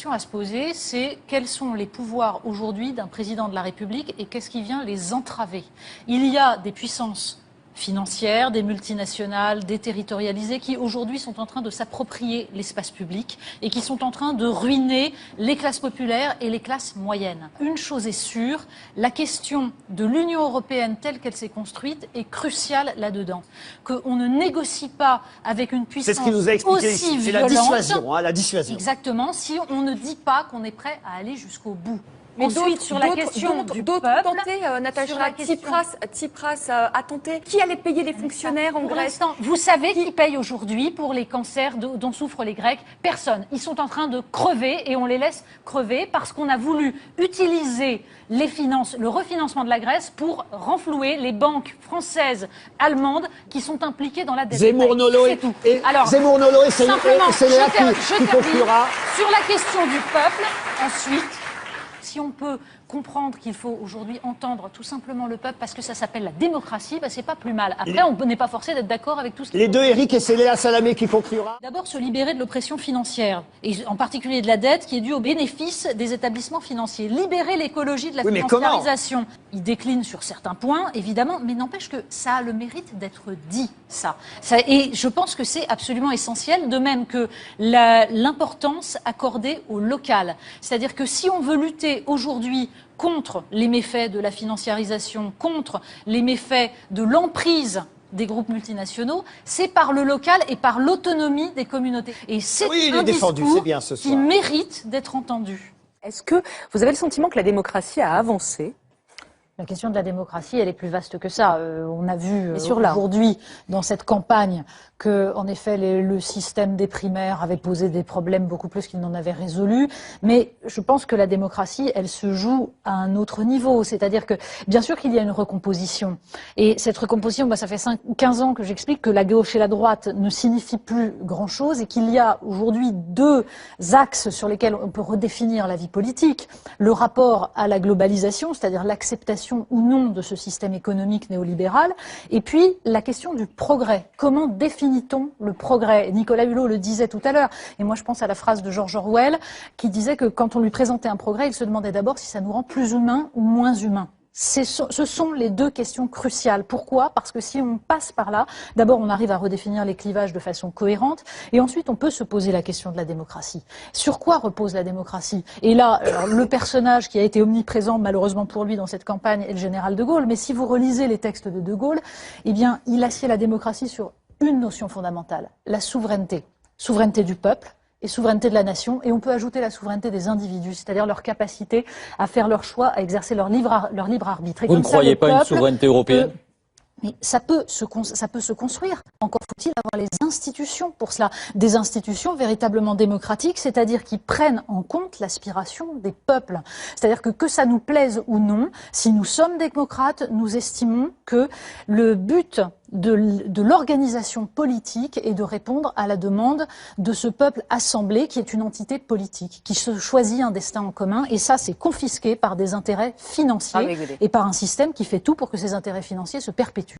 question à se poser, c'est quels sont les pouvoirs aujourd'hui d'un président de la République et qu'est-ce qui vient les entraver? Il y a des puissances financières, des multinationales, déterritorialisées, qui aujourd'hui sont en train de s'approprier l'espace public et qui sont en train de ruiner les classes populaires et les classes moyennes. Une chose est sûre, la question de l'Union européenne telle qu'elle s'est construite est cruciale là-dedans. Qu'on ne négocie pas avec une puissance c'est ce qu'il nous a expliqué aussi ici. C'est violente. la dissuasion, hein, la dissuasion. Exactement, si on ne dit pas qu'on est prêt à aller jusqu'au bout. Mais ensuite, sur la question du peuple, Natacha, Tsipras a tenté. Qui allait payer les fonctionnaires en Grèce? Vous savez qui paye aujourd'hui pour les cancers dont souffrent les Grecs? Personne. Ils sont en train de crever et on les laisse crever parce qu'on a voulu utiliser les finances, le refinancement de la Grèce pour renflouer les banques françaises, allemandes qui sont impliquées dans la dette. Zemmour Nolo et simplement, c'est Léa qui conclura. Sur la question du peuple, ensuite, si on peut comprendre qu'il faut aujourd'hui entendre tout simplement le peuple parce que ça s'appelle la démocratie, bah c'est pas plus mal. Après, on n'est pas forcé d'être d'accord avec tout ce qui... Les deux Eric et c'est Léa Salamé qui conclura. D'abord, se libérer de l'oppression financière, et en particulier de la dette qui est due au bénéfice des établissements financiers. Libérer l'écologie de la financiarisation. Il décline sur certains points, évidemment, mais n'empêche que ça a le mérite d'être dit, ça. Et je pense que c'est absolument essentiel, de même que l'importance accordée au local. C'est-à-dire que si on veut lutter aujourd'hui contre les méfaits de la financiarisation, contre les méfaits de l'emprise des groupes multinationaux, c'est par le local et par l'autonomie des communautés. Et c'est un discours qui mérite d'être entendu. Est-ce que vous avez le sentiment que la démocratie a avancé ? La question de la démocratie, elle est plus vaste que ça. On a vu aujourd'hui, dans cette campagne, que, en effet, le système des primaires avait posé des problèmes beaucoup plus qu'il n'en avait résolu. Mais je pense que la démocratie, elle se joue à un autre niveau. C'est-à-dire que, bien sûr qu'il y a une recomposition. Et cette recomposition, ça fait 15 ans que j'explique que la gauche et la droite ne signifient plus grand-chose et qu'il y a aujourd'hui deux axes sur lesquels on peut redéfinir la vie politique. Le rapport à la globalisation, c'est-à-dire l'acceptation ou non de ce système économique néolibéral, et puis la question du progrès. Comment définit-on le progrès? Nicolas Hulot le disait tout à l'heure, et moi je pense à la phrase de George Orwell, qui disait que quand on lui présentait un progrès, il se demandait d'abord si ça nous rend plus humains ou moins humains. Ce sont les deux questions cruciales. Pourquoi? Parce que si on passe par là, d'abord on arrive à redéfinir les clivages de façon cohérente, et ensuite on peut se poser la question de la démocratie. Sur quoi repose la démocratie? Et là, alors, le personnage qui a été omniprésent malheureusement pour lui dans cette campagne est le général de Gaulle, mais si vous relisez les textes de De Gaulle, eh bien il assied la démocratie sur une notion fondamentale, la souveraineté. Souveraineté du peuple et souveraineté de la nation, et on peut ajouter la souveraineté des individus, c'est-à-dire leur capacité à faire leur choix, à exercer leur libre arbitre. Et vous ne croyez pas une souveraineté européenne? Mais ça peut se construire. Encore faut-il avoir les institutions pour cela. Des institutions véritablement démocratiques, c'est-à-dire qui prennent en compte l'aspiration des peuples. C'est-à-dire que ça nous plaise ou non, si nous sommes démocrates, nous estimons que le but de l'organisation politique est de répondre à la demande de ce peuple assemblé qui est une entité politique, qui se choisit un destin en commun, et ça c'est confisqué par des intérêts financiers et par un système qui fait tout pour que ces intérêts financiers se perpétuent.